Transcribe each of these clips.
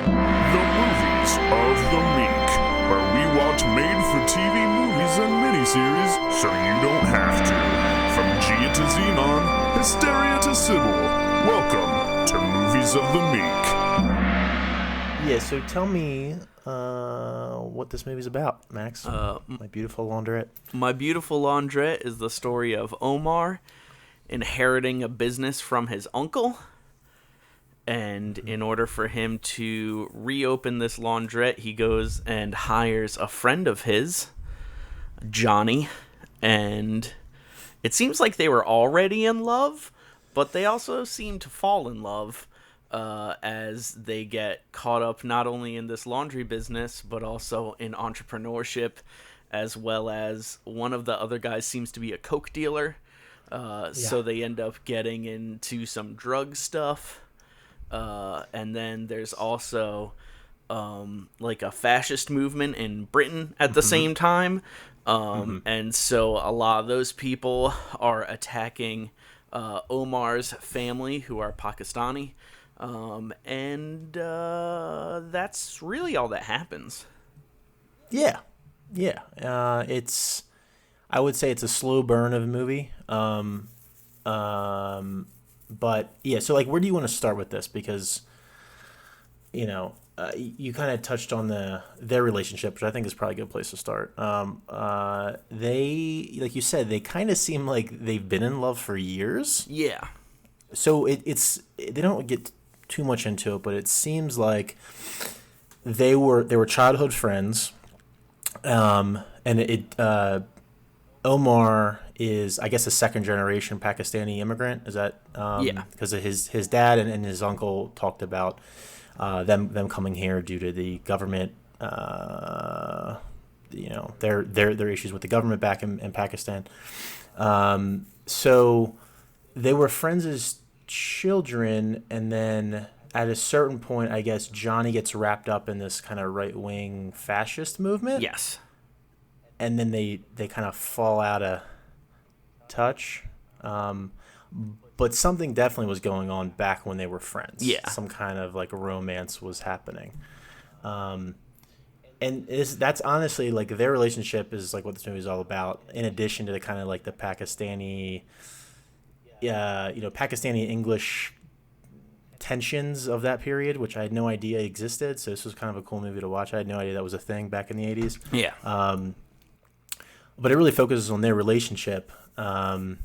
The Movies of the Meek, where we watch made-for-TV movies and miniseries so you don't have to. From Gia to Xenon, Hysteria to Sybil, welcome to Movies of the Meek. Yeah, so tell me what this movie's about, Max. My Beautiful Laundrette. My Beautiful Laundrette is the story of Omar inheriting a business from his uncle. And in order for him to reopen this laundrette, he goes and hires a friend of his, Johnny. And it seems like they were already in love, but they also seem to fall in love as they get caught up not only in this laundry business, but also in entrepreneurship, as well as one of the other guys seems to be a coke dealer. So they end up getting into some drug stuff. And then there's also like a fascist movement in Britain at the same time. And so a lot of those people are attacking Omar's family, who are Pakistani. And that's really all that happens. Yeah. I would say it's a slow burn of a movie. But yeah, so like, where do you want to start with this? Because, you know, you kind of touched on their relationship, which I think is probably a good place to start. They, like you said, they kind of seem like they've been in love for years. Yeah. So they don't get too much into it, but it seems like they were childhood friends. Omar is, I guess, a second generation Pakistani immigrant. Is that yeah? Because of his dad and his uncle talked about them coming here due to the government, their issues with the government back in Pakistan. So they were friends as children, and then at a certain point, I guess Johnny gets wrapped up in this kind of right wing fascist movement. Yes. And then they kind of fall out of touch. But something definitely was going on back when they were friends. Yeah. Some kind of like romance was happening. And that's honestly like their relationship is like what this movie is all about, in addition to the kind of like the Pakistani English tensions of that period, which I had no idea existed. So this was kind of a cool movie to watch. I had no idea that was a thing back in the 80s. Yeah. But it really focuses on their relationship, and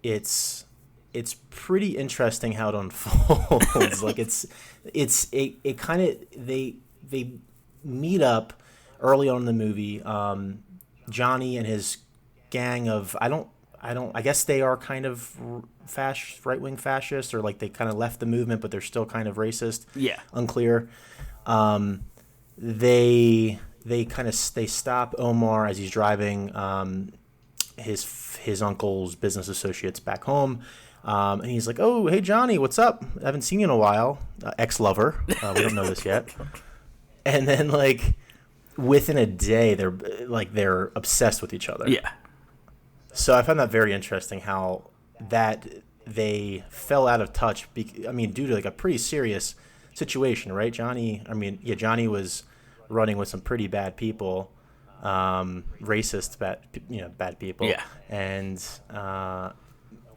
it's pretty interesting how it unfolds. Like it kind of they meet up early on in the movie. Johnny and his gang of I guess they are kind of right wing fascists, or like they kind of left the movement, but they're still kind of racist. Yeah, unclear. They stop Omar as he's driving his uncle's business associates back home, and he's like, "Oh, hey Johnny, what's up? I haven't seen you in a while." Ex-lover, we don't know this yet. And then like within a day, they're obsessed with each other. Yeah. So I found that very interesting how that they fell out of touch. Due to like a pretty serious situation, right? Johnny was running with some pretty bad people, racist bad people. Yeah. And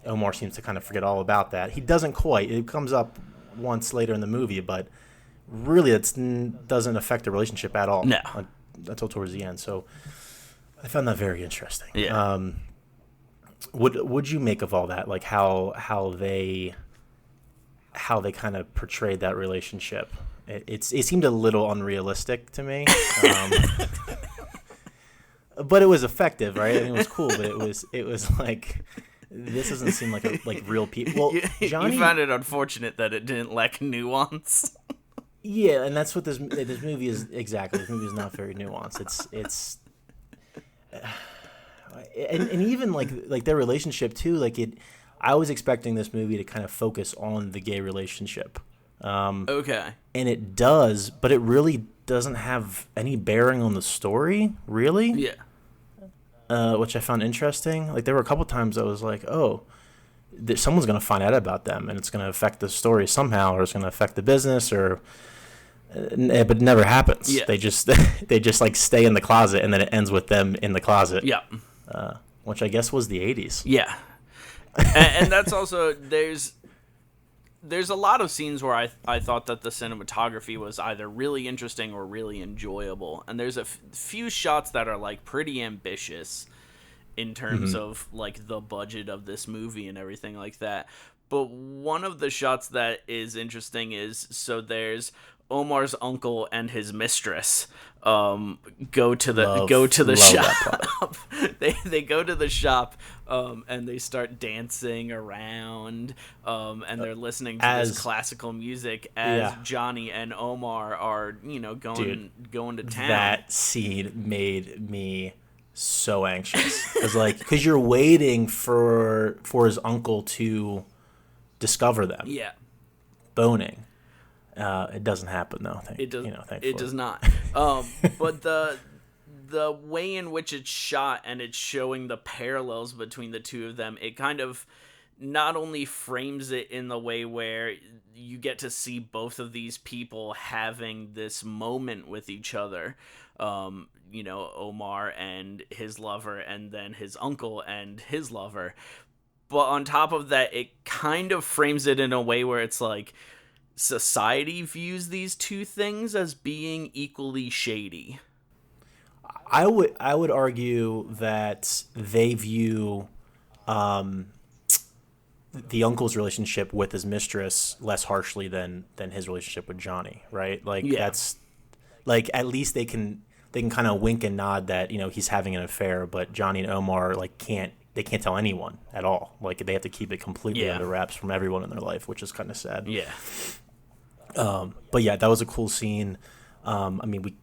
Omar seems to kind of forget all about that. He doesn't quite. It comes up once later in the movie, but really it doesn't affect the relationship at all. No. Until towards the end. So I found that very interesting. Yeah. Would you make of all that? Like how they kind of portrayed that relationship? It seemed a little unrealistic to me, but it was effective, right? I mean, it was cool, but it was like, this doesn't seem like real people. Well, Johnny, you found it unfortunate that it didn't lack nuance. Yeah, and that's what this movie is exactly. This movie is not very nuanced. It's and even like their relationship too. Like I was expecting this movie to kind of focus on the gay relationship. Okay. And it does, but it really doesn't have any bearing on the story, really. Yeah. Which I found interesting. Like there were a couple times I was like, oh, someone's going to find out about them, and it's going to affect the story somehow, or it's going to affect the business, or but it never happens. Yeah. They just like stay in the closet, and then it ends with them in the closet. Yeah. Which I guess was the 80s. Yeah. And that's also, there's a lot of scenes where I thought that the cinematography was either really interesting or really enjoyable, and there's a few shots that are like pretty ambitious in terms of like the budget of this movie and everything like that. But one of the shots that is interesting is, so there's Omar's uncle and his mistress go to the shop. They go to the shop and they start dancing around and they're listening to this classical music as Johnny and Omar are, going to town. That scene made me so anxious because you're waiting for his uncle to discover them. Yeah. Boning. It doesn't happen though. Thankfully. It does not. But the way in which it's shot and it's showing the parallels between the two of them, it kind of not only frames it in the way where you get to see both of these people having this moment with each other, Omar and his lover, and then his uncle and his lover. But on top of that, it kind of frames it in a way where it's like society views these two things as being equally shady. I would argue that they view the uncle's relationship with his mistress less harshly than his relationship with Johnny, right? That's like, at least they can kind of wink and nod that he's having an affair, but Johnny and Omar can't tell anyone at all. Like, they have to keep it completely under wraps from everyone in their life, which is kind of sad. Yeah. But yeah, that was a cool scene. I mean, we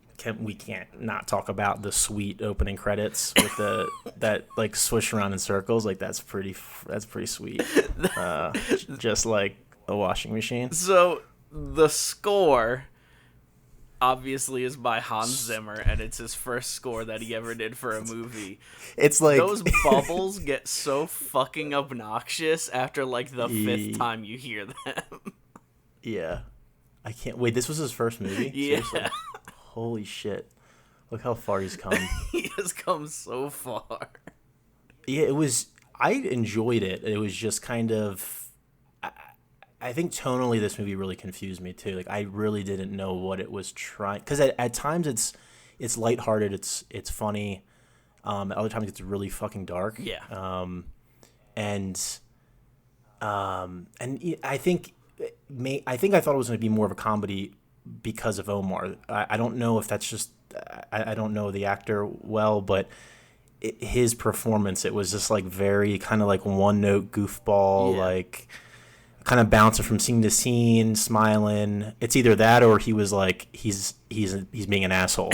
can't not talk about the sweet opening credits with that like swish around in circles. Like, that's pretty sweet. Just like a washing machine. So the score obviously is by Hans Zimmer, and it's his first score that he ever did for a movie. It's like those bubbles get so fucking obnoxious after like the fifth time you hear them. Yeah. I can't wait. This was his first movie? Yeah. Seriously? Holy shit. Look how far he's come. He has come so far. Yeah, I enjoyed it. It was just kind of, I think tonally this movie really confused me too. Like, I really didn't know what it was trying, because at times it's lighthearted, it's funny. At other times it's really fucking dark. Yeah. And I think I thought it was going to be more of a comedy because of Omar. I don't know if that's just, I don't know the actor well, but his performance, it was just like very kind of like one note goofball, like kind of bouncing from scene to scene, smiling. It's either that or he was like, he's being an asshole.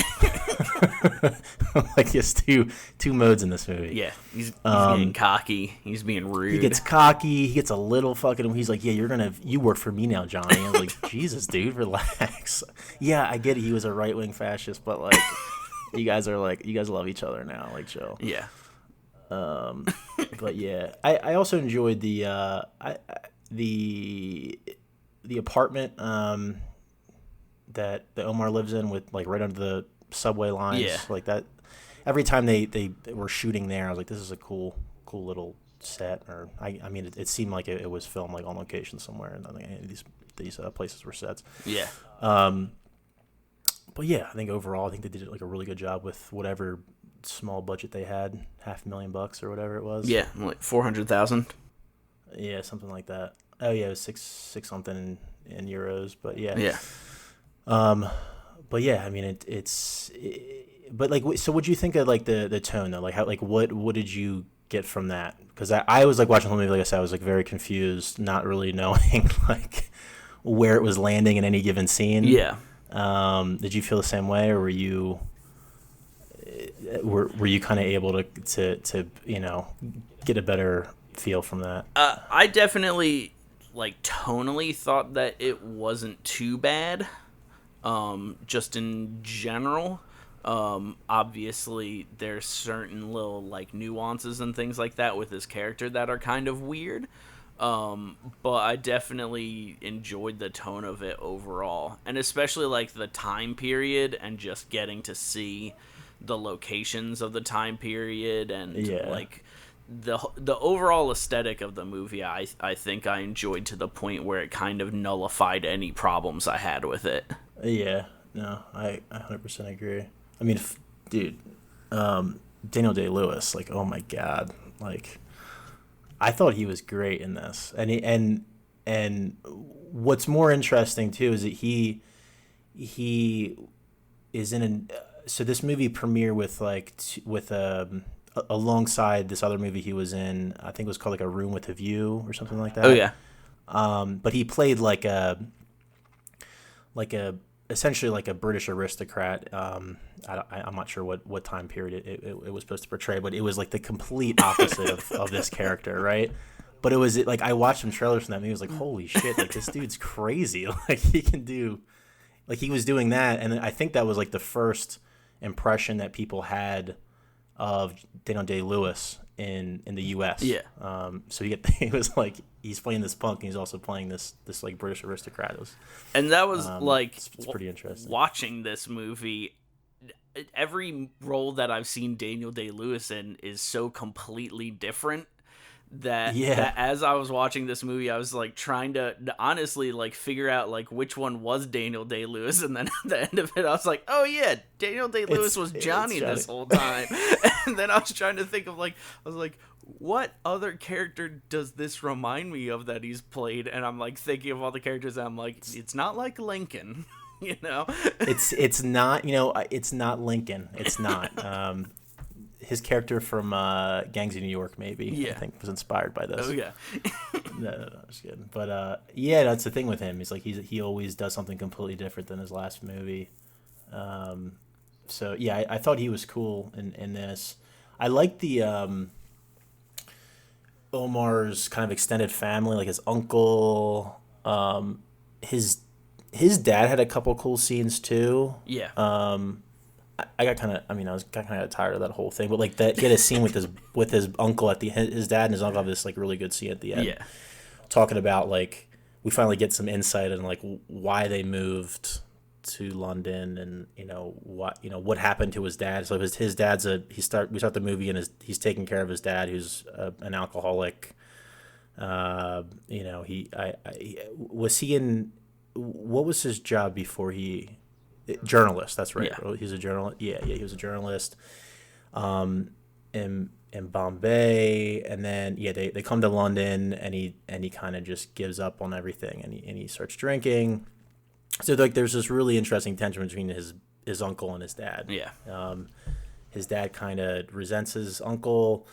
Like, there's two modes in this movie. Yeah, he's being cocky. He's being rude. He gets cocky. He gets a little fucking. He's like, "Yeah, you work for me now, Johnny." I was like, "Jesus, dude, relax." Yeah, I get it. He was a right wing fascist, but like, you guys love each other now. Like, chill. Yeah. But yeah, I also enjoyed the apartment that Omar lives in, with like right under the subway lines. Yeah. Like that. Every time they were shooting there, I was like, this is a cool little set. Or I mean, it seemed like it was filmed like on location somewhere, and I think any of these places were sets. Yeah. But yeah, I think overall, they did like a really good job with whatever small budget they had, $500,000 or whatever it was. Yeah, like 400,000. Yeah, something like that. Oh yeah, it was six something in euros. But yeah. Yeah. But yeah, I mean, but like, so what do you think of like the tone though? Like, how, like what did you get from that? Because I was like watching the movie, like I said, I was like very confused, not really knowing like where it was landing in any given scene. Yeah. Did you feel the same way, or were you kind of able to get a better feel from that? I definitely like tonally thought that it wasn't too bad. Just in general, obviously there's certain little like nuances and things like that with his character that are kind of weird. But I definitely enjoyed the tone of it overall, and especially like the time period and just getting to see the locations of the time period and Yeah. like the overall aesthetic of the movie. I think I enjoyed to the point where it kind of nullified any problems I had with it. Yeah. No, I 100% agree. I mean, dude, Daniel Day-Lewis, like, oh my God, like, I thought he was great in this, and what's more interesting too is that he is in an so this movie premiered with alongside this other movie he was in. I think it was called like A Room with a View or something like that. Oh yeah, But he played like a essentially like a British aristocrat. I'm not sure what time period it was supposed to portray, but it was like the complete opposite of this character, right? But it was like I watched some trailers from that movie. I was like, holy shit! Like this dude's crazy. Like he can do, like he was doing that, and I think that was like the first impression that people had of Daniel Day-Lewis in the U.S. Yeah. So he was like he's playing this punk, and he's also playing this like British aristocrat. It was, and that was it's pretty interesting. Watching this movie, every role that I've seen Daniel Day-Lewis in is so completely different that as I was watching this movie, I was like trying to honestly like figure out like which one was Daniel Day-Lewis, and then at the end of it I was like, oh yeah, Daniel Day-Lewis was Johnny this whole time. And then I was trying to think of like, I was like, what other character does this remind me of that he's played? And I'm like thinking of all the characters, and I'm like, it's not like Lincoln. You know, it's not, it's not Lincoln. It's not. His character from Gangs of New York, maybe, I think, was inspired by this. Oh yeah. No, just kidding. But yeah, that's the thing with him. He's like he always does something completely different than his last movie. So yeah, I thought he was cool in this. I like the Omar's kind of extended family, like his uncle, his dad had a couple cool scenes too. Yeah. I got kind of, I was kind of tired of that whole thing, but like that, he had a scene with his uncle at his dad and his uncle have this like really good scene at the end. Yeah. Talking about like, we finally get some insight on like why they moved to London and, what happened to his dad. So his dad's we start the movie and he's taking care of his dad, who's an alcoholic. What was his job before journalist, that's right. Yeah. He's a journalist. Yeah, he was a journalist in Bombay, and then they come to London, and he kind of just gives up on everything, and he starts drinking. So like there's this really interesting tension between his uncle and his dad. Yeah. His dad kind of resents his uncle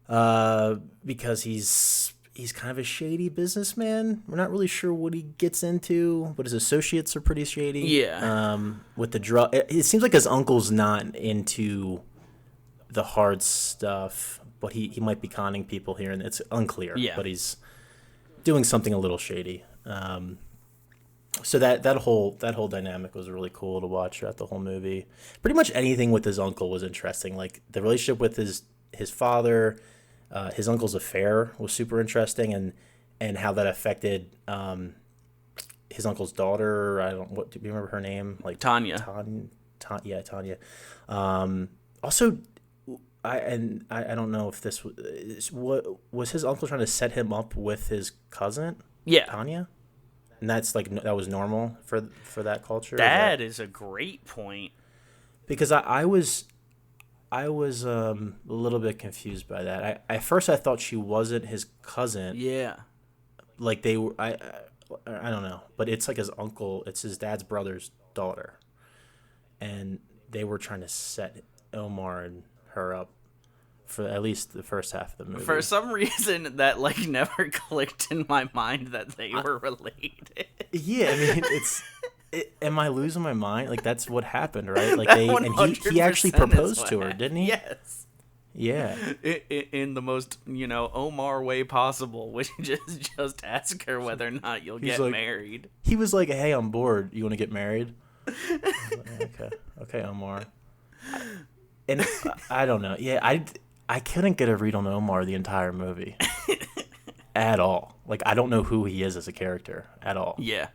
because he's kind of a shady businessman. We're not really sure what he gets into, but his associates are pretty shady. Yeah. With the drug, it seems like his uncle's not into the hard stuff, but he might be conning people here, and it's unclear. Yeah. But he's doing something a little shady. So that whole dynamic was really cool to watch throughout the whole movie. Pretty much anything with his uncle was interesting. Like the relationship with his father. His uncle's affair was super interesting, and how that affected his uncle's daughter. Do you remember her name? Like Tanya. Tanya. Also, I don't know if this was his uncle trying to set him up with his cousin. Yeah. Tanya, and that's like that was normal for that culture. That is a great point. Because I was a little bit confused by that. At first I thought she wasn't his cousin. Yeah. Like they were, I don't know, but it's like his uncle. It's his dad's brother's daughter, and they were trying to set Omar and her up for at least the first half of the movie. For some reason, that like never clicked in my mind that they were related. Yeah, am I losing my mind? Like that's what happened, right? Like he actually proposed to her, didn't he? Yes. Yeah. In the most Omar way possible, which is just ask her whether or not you'll get married. He was like, "Hey, I'm bored. You want to get married?" Okay, Omar. And I don't know. Yeah, I couldn't get a read on Omar the entire movie. at all. Like, I don't know who he is as a character at all. Yeah.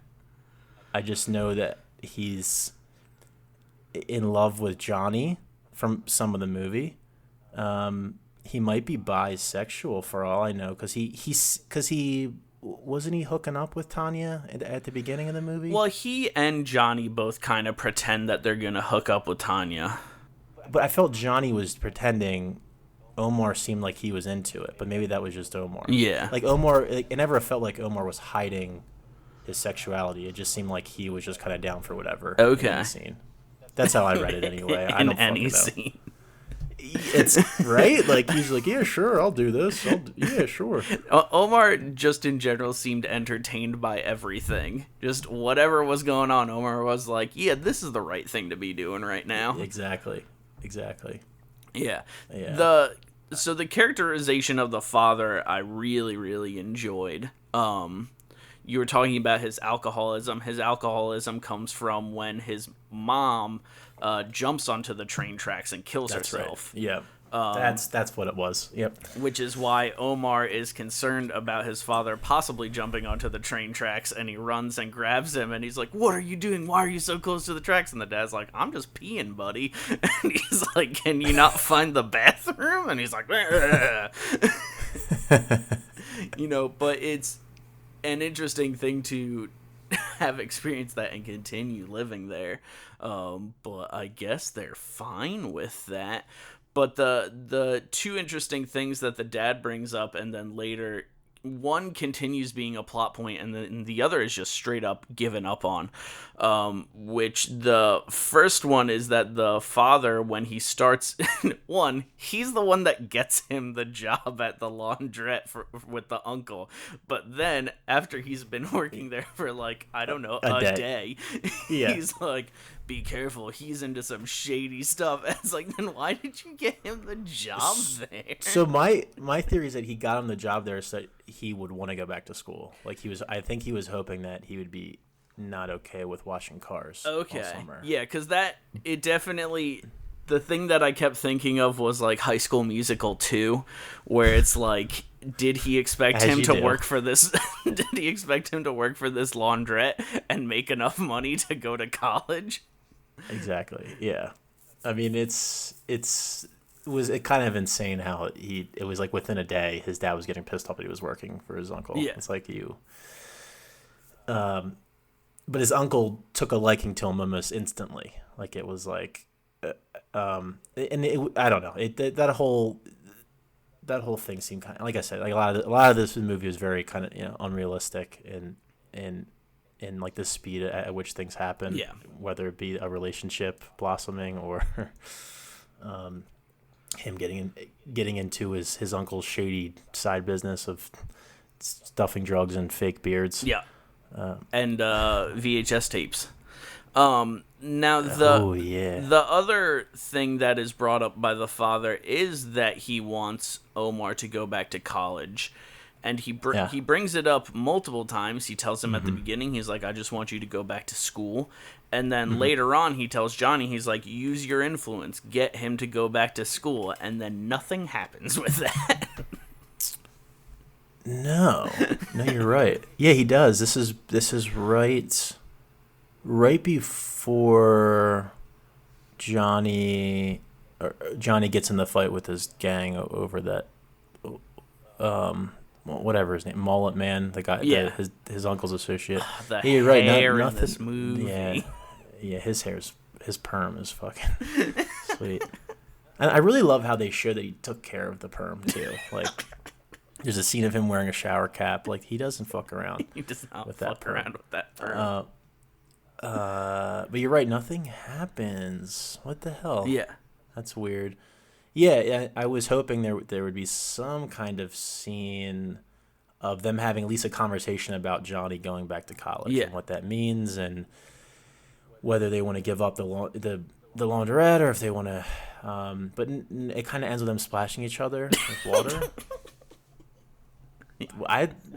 I just know that he's in love with Johnny from some of the movie. He might be bisexual for all I know, because he wasn't he hooking up with Tanya at the beginning of the movie? Well, he and Johnny both kind of pretend that they're gonna hook up with Tanya. But I felt Johnny was pretending. Omar seemed like he was into it, but maybe that was just Omar. Yeah. Like Omar, it never felt like Omar was hiding his sexuality. It just seemed like he was just kind of down for whatever. Okay. In any scene. That's how I read it anyway. I In don't any fucking know. scene. It's right. Like he's like, yeah, sure, I'll do this. Yeah, sure. Omar just in general seemed entertained by everything. Just whatever was going on, Omar was like, yeah, this is the right thing to be doing right now. Exactly. Yeah. Yeah. So the characterization of the father I really, really enjoyed. You were talking about his alcoholism. His alcoholism comes from when his mom jumps onto the train tracks and kills herself. Right. Yeah. That's what it was. Yep. Which is why Omar is concerned about his father possibly jumping onto the train tracks, and he runs and grabs him, and he's like, "What are you doing? Why are you so close to the tracks?" And the dad's like, "I'm just peeing, buddy." And he's like, "Can you not find the bathroom?" And he's like, but it's an interesting thing to have experienced that and continue living there. But I guess they're fine with that. But the two interesting things that the dad brings up, and then later, one continues being a plot point, and then the other is just straight up given up on. Which the first one is that the father, when he starts, he's the one that gets him the job at the laundrette with the uncle. But then after he's been working there for like, I don't know, a day, Yeah. He's like, be careful, he's into some shady stuff. And it's like, then why did you get him the job there? So my theory is that he got him the job there so that he would want to go back to school. Like I think he was hoping that he would be not okay with washing cars all summer. Yeah, because it definitely, the thing that I kept thinking of was like High School Musical 2, where it's like, did he expect him to work for this? Did he expect him to work for this laundrette and make enough money to go to college? Exactly. Yeah. I mean, it was kind of insane how it was like within a day his dad was getting pissed off that he was working for his uncle. Yeah. It's like but his uncle took a liking to him almost instantly. Like it was like, I don't know. That whole thing seemed kind of, like I said, like a lot of this movie was very kind of unrealistic and like the speed at which things happen. Yeah. Whether it be a relationship blossoming or him getting into his uncle's shady side business of stuffing drugs and fake beards. Yeah. And VHS tapes. Now the other thing that is brought up by the father is that he wants Omar to go back to college, and he brings it up multiple times. He tells him at the beginning, he's like, "I just want you to go back to school," and then later on, he tells Johnny, he's like, "Use your influence, get him to go back to school," and then nothing happens with that. No, you're right. Yeah, he does. This is right before Johnny gets in the fight with his gang over that whatever his name, Mullet Man, the guy, his uncle's associate. The you're hair right. in this movie. Yeah, his perm is fucking sweet. And I really love how they show that he took care of the perm too. Like, there's a scene of him wearing a shower cap. Like, he doesn't fuck around. He does not fuck around with that perm. But you're right. Nothing happens. What the hell? Yeah. That's weird. Yeah, I was hoping there would be some kind of scene of them having at least a conversation about Johnny going back to college and what that means, and whether they want to give up the laundrette or if they want to. But it kind of ends with them splashing each other with water.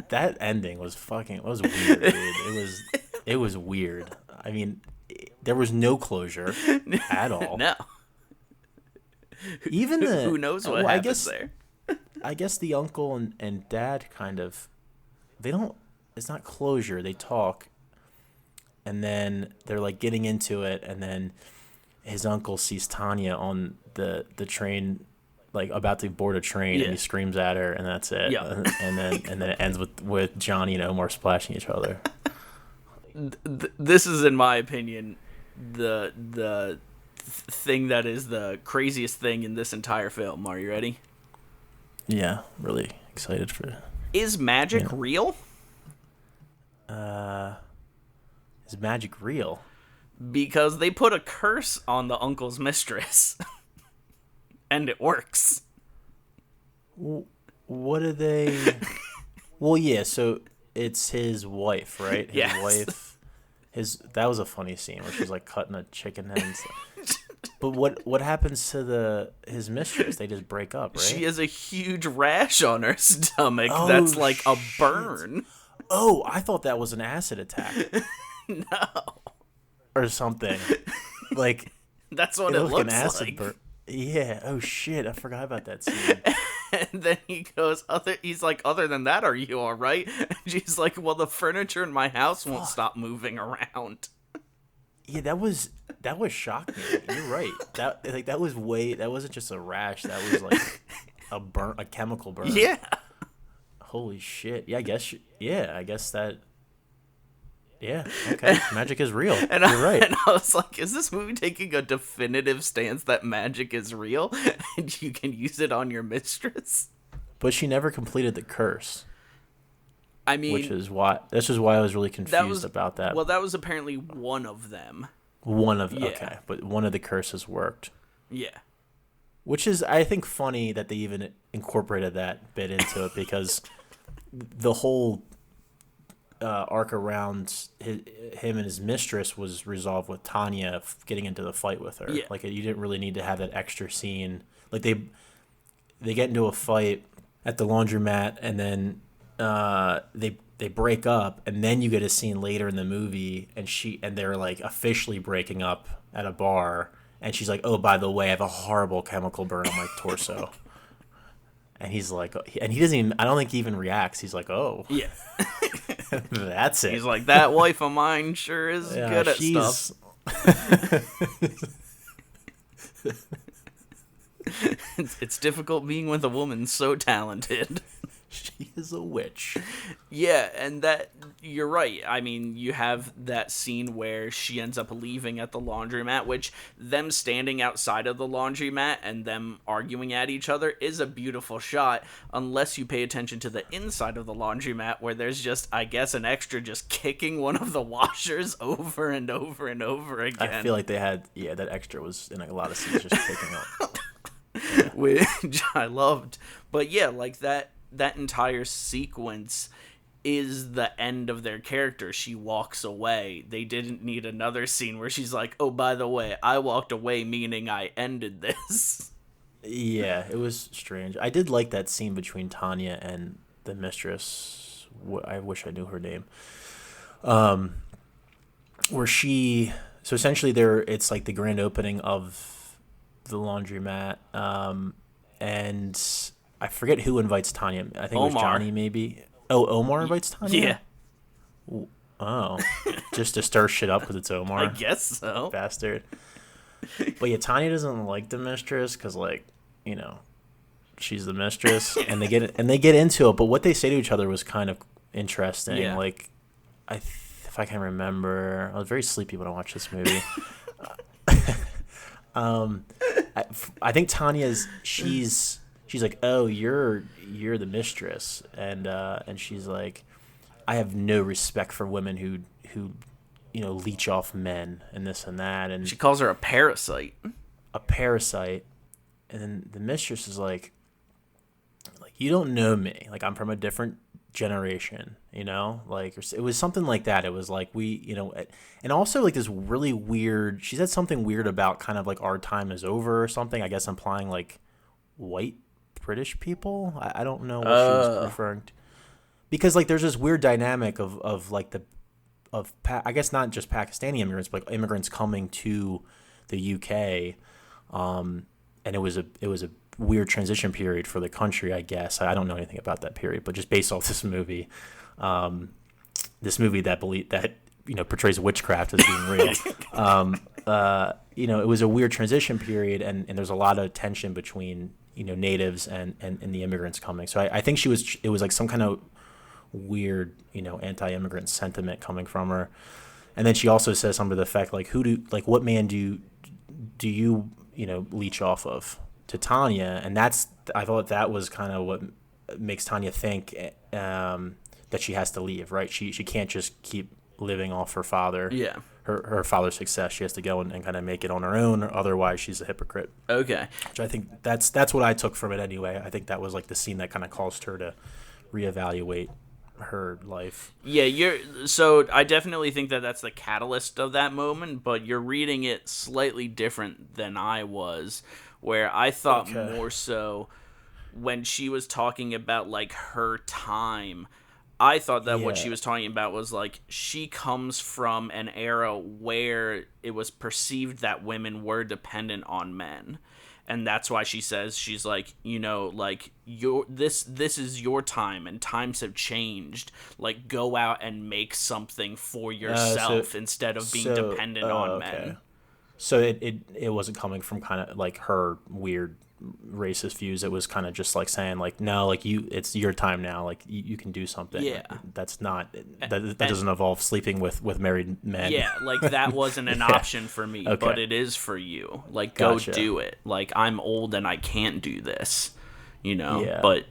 That ending was was weird, dude. It was weird. I mean, there was no closure at all. No. Even who knows what happens there? I guess the uncle and dad kind of they don't. It's not closure. They talk, and then they're like getting into it, and then his uncle sees Tanya on the train, like about to board a train, and he screams at her, and that's it. Yeah. And then it ends with Johnny and Omar splashing each other. This is, in my opinion, the thing that is the craziest thing in this entire film. Are you ready? Yeah, really excited for it. Is magic real? Is magic real? Because they put a curse on the uncle's mistress. And it works. What are they... Well, yeah, so it's his wife, right? His wife. That was a funny scene where she's like cutting a chicken head and stuff. But what happens to his mistress? They just break up, right? She has a huge rash on her stomach that's like a burn. Oh, I thought that was an acid attack. No. Or something. Like, that's what it looks like. Yeah. Oh shit! I forgot about that scene. And then he goes, he's like, other than that, are you all right? And she's like, well, the furniture in my house won't stop moving around. Yeah, that was shocking. You're right. That wasn't just a rash. That was like a chemical burn. Yeah. Holy shit. Yeah, I guess that. Yeah, okay. Magic is real. You're right. And I was like, is this movie taking a definitive stance that magic is real and you can use it on your mistress? But she never completed the curse. I mean... This is why I was really confused about that. Well, that was apparently one of them. Okay. But one of the curses worked. Yeah. Which is, I think, funny that they even incorporated that bit into it because the whole... arc around him and his mistress was resolved with Tanya getting into the fight with her. Yeah. Like, you didn't really need to have that extra scene. Like, they get into a fight at the laundromat, and then they break up, and then you get a scene later in the movie, and they're like officially breaking up at a bar, and she's like, "Oh, by the way, I have a horrible chemical burn on my torso." And he's like, and he doesn't even, I don't think he even reacts. He's like, "Oh." Yeah. That's it. He's like, that wife of mine sure is good at stuff. It's difficult being with a woman so talented. She is a witch. Yeah, and that, you're right. I mean, you have that scene where she ends up leaving at the laundromat, which them standing outside of the laundromat and them arguing at each other is a beautiful shot, unless you pay attention to the inside of the laundromat, where there's just, I guess, an extra just kicking one of the washers over and over and over again. I feel like they had, that extra was in a lot of scenes just kicking up. Yeah. Which I loved. But yeah, like that entire sequence is the end of their character. She walks away. They didn't need another scene where she's like, oh, by the way, I walked away, meaning I ended this. Yeah, it was strange. I did like that scene between Tanya and the mistress. I wish I knew her name. Where so essentially it's like the grand opening of the laundromat. And I forget who invites Tanya. I think it was Johnny, maybe. Oh, Omar invites Tanya? Yeah. Oh. Just to stir shit up because it's Omar? I guess so. Bastard. But yeah, Tanya doesn't like the mistress because, like, she's the mistress. And they get into it. But what they say to each other was kind of interesting. Yeah. Like, if I can remember, I was very sleepy when I watched this movie. I think Tanya's she's like, oh, you're the mistress, and she's like, I have no respect for women who leech off men and this and that, and she calls her a parasite. And then the mistress is like you don't know me, like I'm from a different generation, like it was something like that. It was like and also like this really weird, she said something weird about kind of like our time is over or something, I guess implying like white British people. I don't know what she was referring to, because like there's this weird dynamic of like I guess not just Pakistani immigrants, but like immigrants coming to the UK, and it was a weird transition period for the country, I guess. I don't know anything about that period, but just based off this movie that portrays witchcraft as being real. It was a weird transition period, and there's a lot of tension between natives and the immigrants coming. So I think it was like some kind of weird anti-immigrant sentiment coming from her. And then she also says something to the effect like, what man do you leech off of, to Tanya. And I thought that was kind of what makes Tanya think that she has to leave, right? She can't just keep living off her father. Yeah. Her father's success. She has to go and kind of make it on her own, or otherwise she's a hypocrite. Okay. Which I think that's what I took from it anyway. I think that was like the scene that kind of caused her to reevaluate her life. Yeah, so I definitely think that that's the catalyst of that moment, but you're reading it slightly different than I was, where I thought more so when she was talking about like her time. I thought that what she was talking about was like she comes from an era where it was perceived that women were dependent on men. And that's why she says, she's like, like this is your time and times have changed. Like, go out and make something for yourself instead of being dependent on men. So it wasn't coming from kind of like her weird racist views. It was kind of just like saying like, no, like it's your time now. Like you can do something. Yeah. Like, that doesn't involve sleeping with married men. Yeah. Like that wasn't an option for me, but it is for you. Like go do it. Like I'm old and I can't do this, but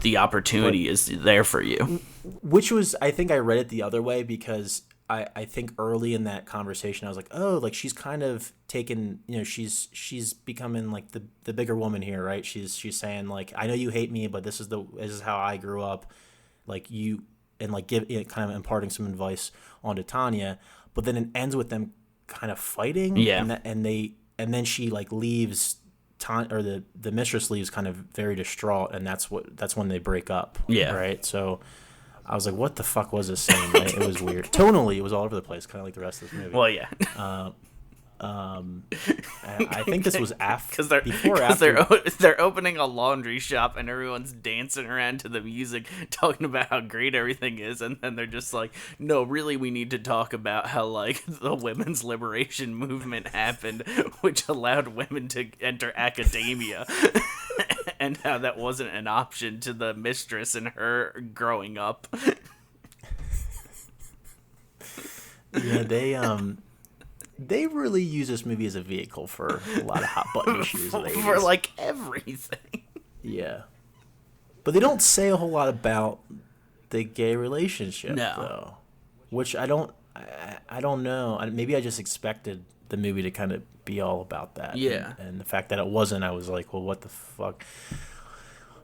the opportunity is there for you. Which was, I think I read it the other way because I think early in that conversation I was like, oh, like she's kind of taken, she's becoming like the bigger woman here, right? She's saying like, I know you hate me, but this is how I grew up, like you, and like kind of imparting some advice onto Tanya, but then it ends with them kind of fighting, and then she like leaves. Or the mistress leaves kind of very distraught, and that's when they break up. Yeah. Right. So I was like, what the fuck was this scene? Right? It was weird. Tonally, it was all over the place, kind of like the rest of this movie. Well, yeah. I think this was after. Because they're opening a laundry shop and everyone's dancing around to the music, talking about how great everything is, and then they're just like, no, really, we need to talk about how like the women's liberation movement happened, which allowed women to enter academia. And how that wasn't an option to the mistress and her growing up. Yeah, they really use this movie as a vehicle for a lot of hot button issues. For like everything. Yeah. But they don't say a whole lot about the gay relationship, though. Which I don't know. Maybe I just expected the movie to kind of be all about that. Yeah. And the fact that it wasn't, I was like, well, what the fuck?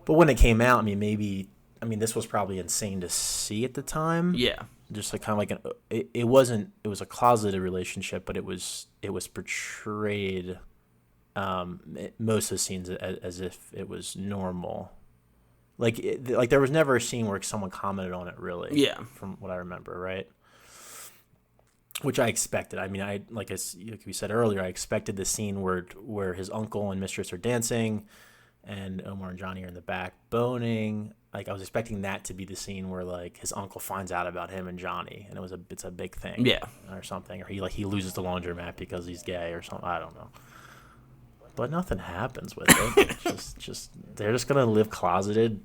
But when it came out, this was probably insane to see at the time. Yeah. Just like kind of like it was a closeted relationship, but it was portrayed most of the scenes as if it was normal. Like there was never a scene where someone commented on it, really. Yeah. From what I remember, right? Which I expected. Like we said earlier, I expected the scene where his uncle and mistress are dancing, and Omar and Johnny are in the back boning. Like I was expecting that to be the scene where like his uncle finds out about him and Johnny, and it's a big thing, or something, or he loses the laundromat because he's gay or something. I don't know. But nothing happens with it. It's just they're just gonna live closeted,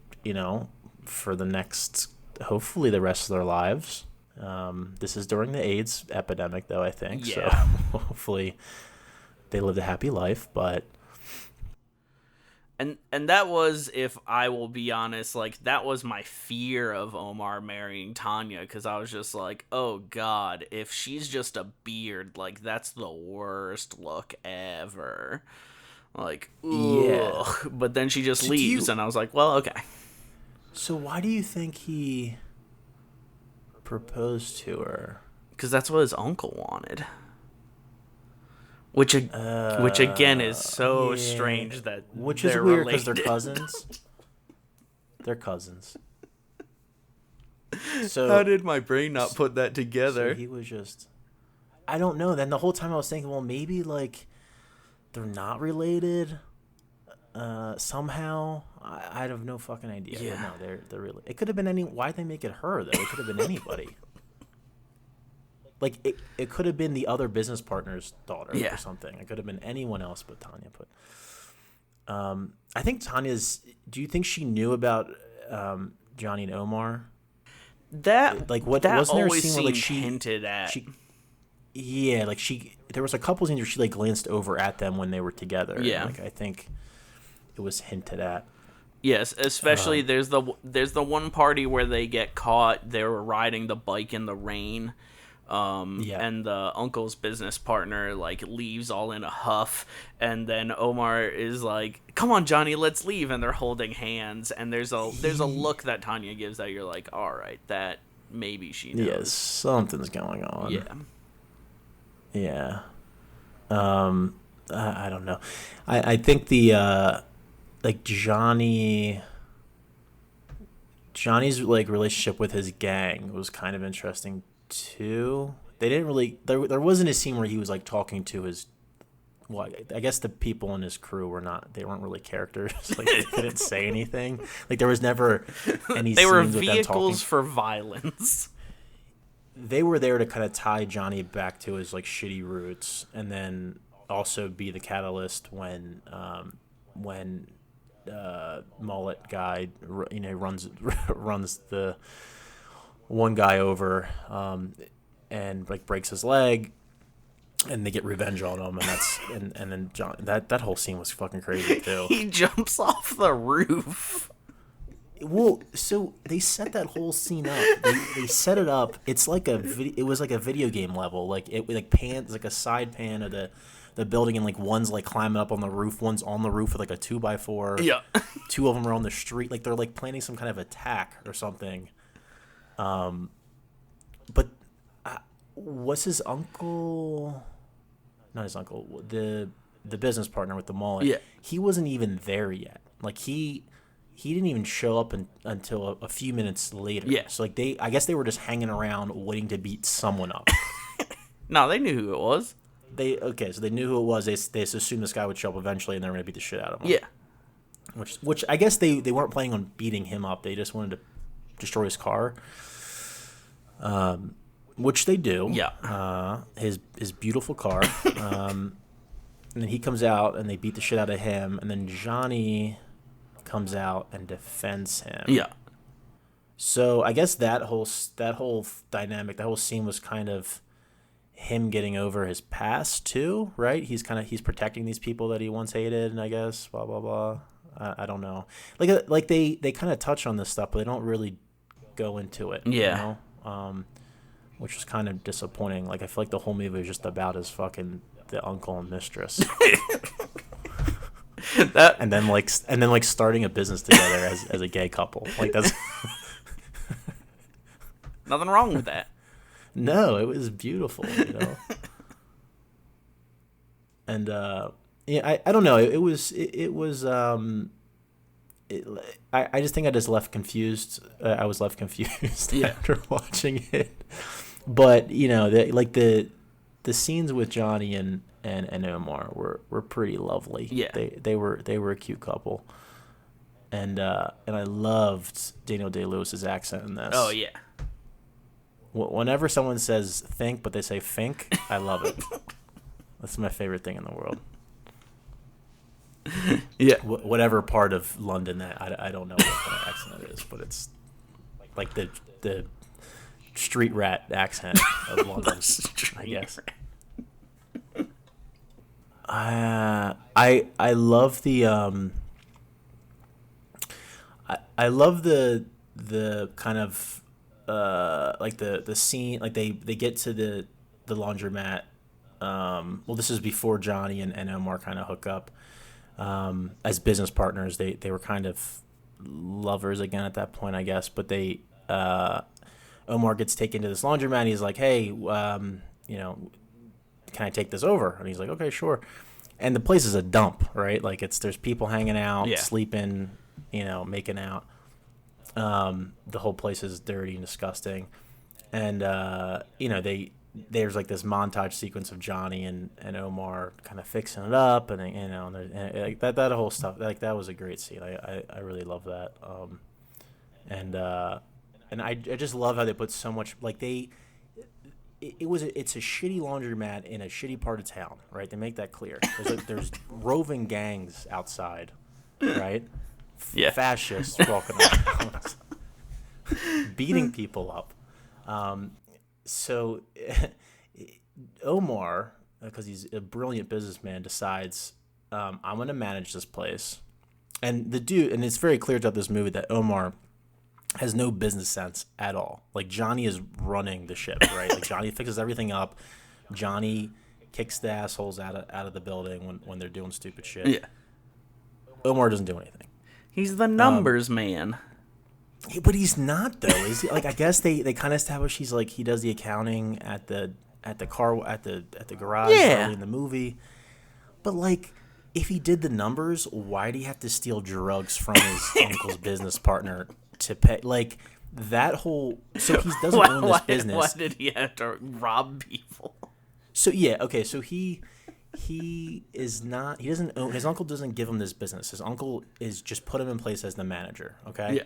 for the next, hopefully, the rest of their lives. This is during the AIDS epidemic, though, I think. Yeah. So hopefully they lived a happy life, but. And that was, if I will be honest, like, that was my fear of Omar marrying Tanya, because I was just like, oh, God, if she's just a beard, like, that's the worst look ever. Like, ugh. Yeah. But then she just leaves, and I was like, well, okay. So why do you think he proposed to her? Because that's what his uncle wanted. Which again is so strange that which is weird because they're cousins. They're cousins. So how did my brain not put that together? So he was just, I don't know. Then the whole time I was thinking, well, maybe like they're not related. somehow. I have no fucking idea. Yeah. No, they're really. It could have been any. Why'd they make it her though? It could have been anybody. Like it could have been the other business partner's daughter or something. It could have been anyone else but Tanya. But I think Tanya's. Do you think she knew about Johnny and Omar? That like what that wasn't there a always scene where like seemed hinted at. Yeah, like there was a couple scenes where she like glanced over at them when they were together. Yeah, like I think it was hinted at. Yes, especially there's the one party where they get caught. They were riding the bike in the rain. And the uncle's business partner like leaves all in a huff, and then Omar is like, "Come on, Johnny, let's leave," and they're holding hands. And there's a look that Tanya gives that you're like, "All right, that maybe she knows." Yeah, something's going on. Yeah. I don't know. I think the like Johnny's like relationship with his gang was kind of interesting too. They didn't really there wasn't a scene where he was like talking to his I guess the people in his crew weren't really characters. Like they couldn't say anything. Like there was never any they were scenes with them vehicles talking. for violence. They were there to kind of tie Johnny back to his like shitty roots, and then also be the catalyst when mullet guy runs the one guy over and like breaks his leg, and they get revenge on him, and that's and then John that whole scene was fucking crazy too. He jumps off the roof. Well, so they set that whole scene up. They set it up. It's like it was like a video game level. Like it like pans like a side pan of the building, and like one's like climbing up on the roof, one's on the roof with like a 2x4. Yeah. Two of them are on the street. Like they're like planning some kind of attack or something. But was his uncle? Not his uncle. The business partner with the mullet. Yeah. He wasn't even there yet. Like he didn't even show up until a few minutes later. Yeah. So like I guess they were just hanging around waiting to beat someone up. No, they knew who it was. So they knew who it was. They assumed this guy would show up eventually, and they were gonna beat the shit out of him. Yeah. Which I guess they weren't planning on beating him up. They just wanted to destroy his car. Which they do. Yeah. His beautiful car. And then he comes out, and they beat the shit out of him, and then Johnny comes out and defends him. Yeah. So I guess that whole dynamic, that whole scene was kind of him getting over his past too, right? He's protecting these people that he once hated, and I guess blah blah blah. I don't know. Like they kind of touch on this stuff, but they don't really go into it. Yeah. You know? Which is kind of disappointing. Like I feel like the whole movie was just about his fucking the uncle and mistress. And then starting a business together as a gay couple. Like that's nothing wrong with that. No, it was beautiful, you know. And I don't know. I just think I just left confused. I was left confused after watching it. But you know, the scenes with Johnny and Omar were pretty lovely. Yeah, they were a cute couple. And I loved Daniel Day-Lewis's accent in this. Oh yeah. Whenever someone says think, but they say fink, I love it. That's my favorite thing in the world. Yeah. Whatever part of London that I don't know what kind of accent it is, but it's like the street rat accent of London, I guess. I love the I love the kind of like the scene, like they get to the laundromat. Well, this is before Johnny and Omar kind of hook up as business partners. They were kind of lovers again at that point, I guess. But Omar gets taken to this laundromat. And he's like, "Hey, can I take this over?" And he's like, "Okay, sure." And the place is a dump, right? Like there's people hanging out, sleeping, making out. The whole place is dirty and disgusting, and there's like this montage sequence of Johnny and Omar kind of fixing it up, and and like that whole stuff, like that was a great scene. I really love that. And I just love how they put so much, like it's a shitty laundromat in a shitty part of town, right? They make that clear. There's roving gangs outside, right? Yeah. Fascists walking around, beating people up. So Omar, because he's a brilliant businessman, decides I'm going to manage this place. And the dude, and it's very clear throughout this movie that Omar has no business sense at all. Like, Johnny is running the ship, right? Like, Johnny fixes everything up. Johnny kicks the assholes out of the building when they're doing stupid shit. Yeah. Omar doesn't do anything. He's the numbers man. But he's not, though. Is he? Like, I guess they kind of establish he does the accounting at the garage early in the movie. But like, if he did the numbers, why do he have to steal drugs from his uncle's business partner to pay? Like, that whole, so he doesn't own this business. Why did he have to rob people? So yeah, okay. So he is not. He doesn't own. His uncle doesn't give him this business. His uncle is just put him in place as the manager. Okay. Yeah.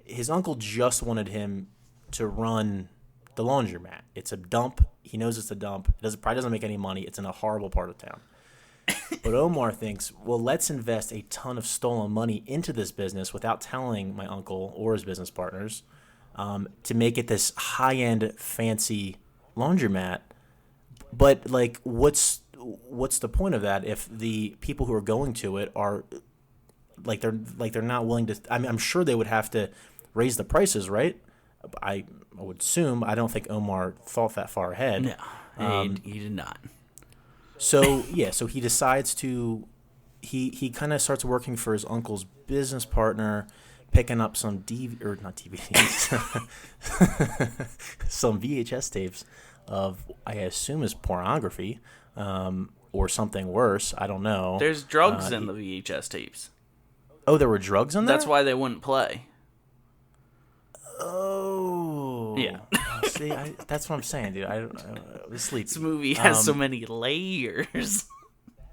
His uncle just wanted him to run the laundromat. It's a dump. He knows it's a dump. It probably doesn't make any money. It's in a horrible part of town. But Omar thinks, well, let's invest a ton of stolen money into this business without telling my uncle or his business partners, to make it this high-end, fancy laundromat. But like, what's the point of that if the people who are going to it are they're not willing to? I mean, I'm sure they would have to raise the prices, right? I would assume. I don't think Omar thought that far ahead. No, he did not. So yeah, so he decides to, he kind of starts working for his uncle's business partner, picking up some not DVDs, some VHS tapes of, I assume, is pornography, or something worse. I don't know. There's drugs in the VHS tapes. Oh, there were drugs in there? That's why they wouldn't play. Oh. Yeah. See, that's what I'm saying, dude. I was sleepy. This movie has so many layers.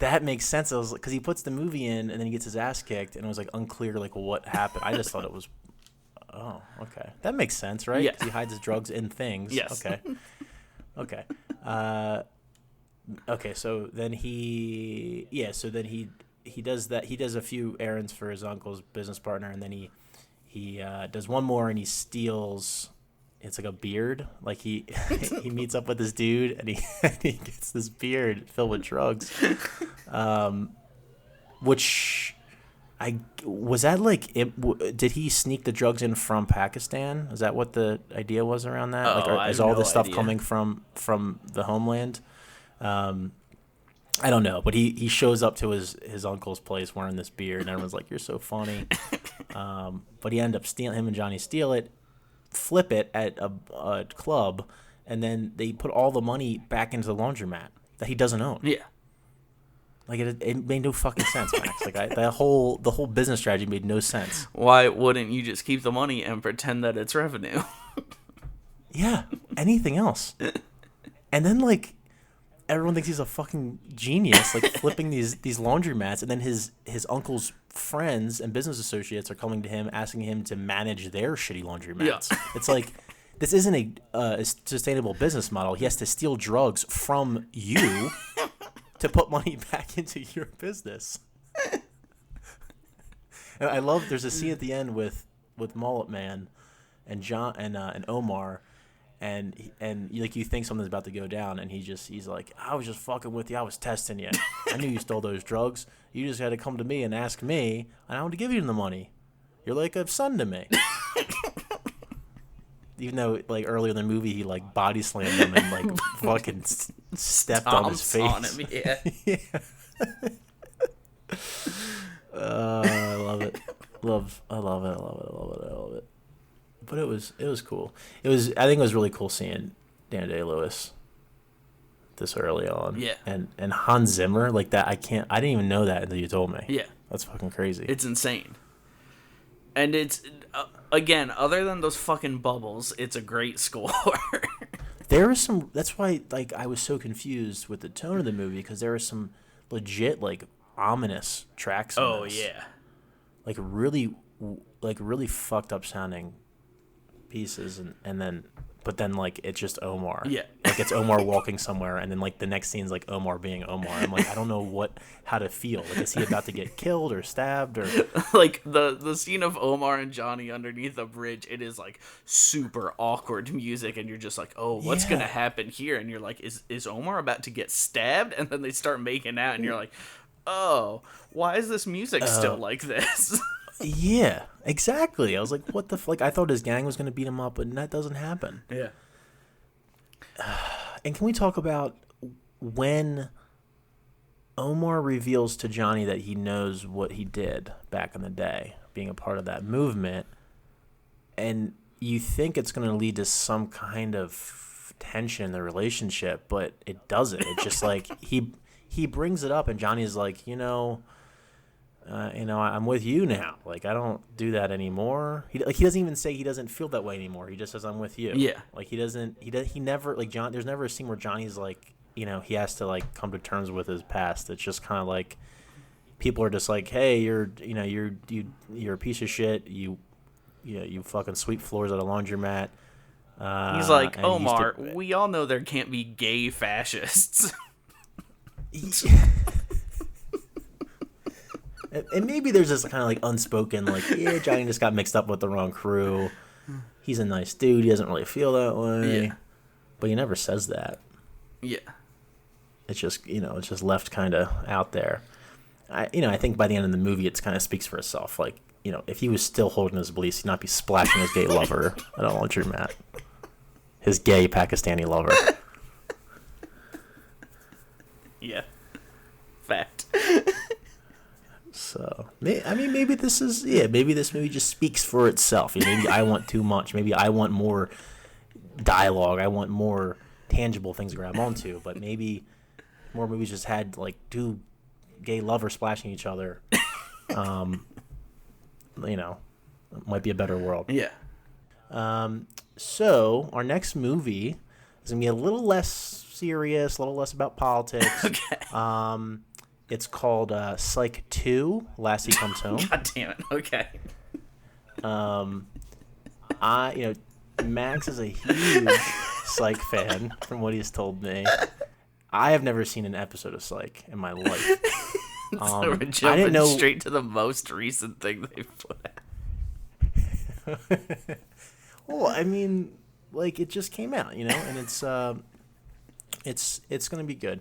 That makes sense. I was because he puts the movie in and then he gets his ass kicked, and it was like unclear like what happened. I just thought it was. Oh, okay. That makes sense, right? Yeah. 'Cause he hides his drugs in things. Yes. Okay. Okay. So then he does that. He does a few errands for his uncle's business partner, and then he does one more, and he steals. It's like a beard. Like he meets up with this dude, and he gets this beard filled with drugs. Which was that like? Did he sneak the drugs in from Pakistan? Is that what the idea was around that? I is have all no this stuff idea. coming from the homeland? I don't know, but he shows up to his uncle's place wearing this beard, and everyone's like, "You're so funny." But he ended up stealing. Him and Johnny steal it, flip it at a club, and then they put all the money back into the laundromat that he doesn't own. Yeah. Like it made no fucking sense, Max. Like the whole business strategy made no sense. Why wouldn't you just keep the money and pretend that it's revenue? Yeah, anything else. And then like everyone thinks he's a fucking genius, like flipping these laundromats, and then his uncle's friends and business associates are coming to him asking him to manage their shitty laundromats. Yeah. It's like this isn't a sustainable business model. He has to steal drugs from you to put money back into your business. And I love. There's a scene at the end with Mullet Man and John and Omar. And like you think something's about to go down, and he's like, I was just fucking with you. I was testing you. I knew you stole those drugs. You just had to come to me and ask me, and I want to give you the money. You're like a son to me. Even though like earlier in the movie he like body slammed him and like fucking stepped on his face. On him, yeah. Yeah. I love it. I love it. But it was cool. I think it was really cool seeing Daniel Day-Lewis this early on. Yeah. And Hans Zimmer, like that, I didn't even know that until you told me. Yeah. That's fucking crazy. It's insane. And it's, again, other than those fucking bubbles, it's a great score. There is some. That's why, like, I was so confused with the tone of the movie because there are some legit, like, ominous tracks. In this. Yeah. Like really fucked up sounding pieces, and then, but then like it's just Omar. Yeah. Like it's Omar walking somewhere, and then like the next scene's like Omar being Omar. I'm like, I don't know how to feel. Like, is he about to get killed or stabbed or? Like the scene of Omar and Johnny underneath a bridge, it is like super awkward music, and you're just like, oh, what's Yeah. gonna happen here? And you're like, is Omar about to get stabbed? And then they start making out, and you're like, oh, why is this music still like this? Yeah, exactly. I was like, what the like? I thought his gang was gonna beat him up, but that doesn't happen. Yeah. And can we talk about when Omar reveals to Johnny that he knows what he did back in the day, being a part of that movement, and you think it's going to lead to some kind of tension in the relationship, but it doesn't. It's just like he brings it up, and Johnny's like, I'm with you now. Like, I don't do that anymore. He doesn't even say he doesn't feel that way anymore. He just says, I'm with you. Yeah. Like, he never, like, there's never a scene where Johnny's like, he has to, like, come to terms with his past. It's just kind of like, people are just like, hey, you're a piece of shit. You fucking sweep floors at a laundromat. He's like, and Omar, we all know there can't be gay fascists. And maybe there's this kind of like unspoken, like, yeah, Johnny just got mixed up with the wrong crew. He's a nice dude. He doesn't really feel that way. Yeah. But he never says that. Yeah. It's just, it's just left kind of out there. I think by the end of the movie, it kind of speaks for itself. Like, if he was still holding his beliefs, he'd not be splashing his gay lover at a laundromat. His gay Pakistani lover. Yeah. Fact. So, maybe this movie just speaks for itself. Maybe I want too much. Maybe I want more dialogue. I want more tangible things to grab onto. But maybe more movies just had, like, two gay lovers splashing each other. It might be a better world. Yeah. So, our next movie is going to be a little less serious, a little less about politics. Okay. It's called Psych 2, Lassie Comes Home. God damn it. Okay. Max is a huge Psych fan, from what he's told me. I have never seen an episode of Psych in my life. So we're I jumping didn't know. straight to the most recent thing they've put out. Well, I mean, like, it just came out, and it's gonna be good.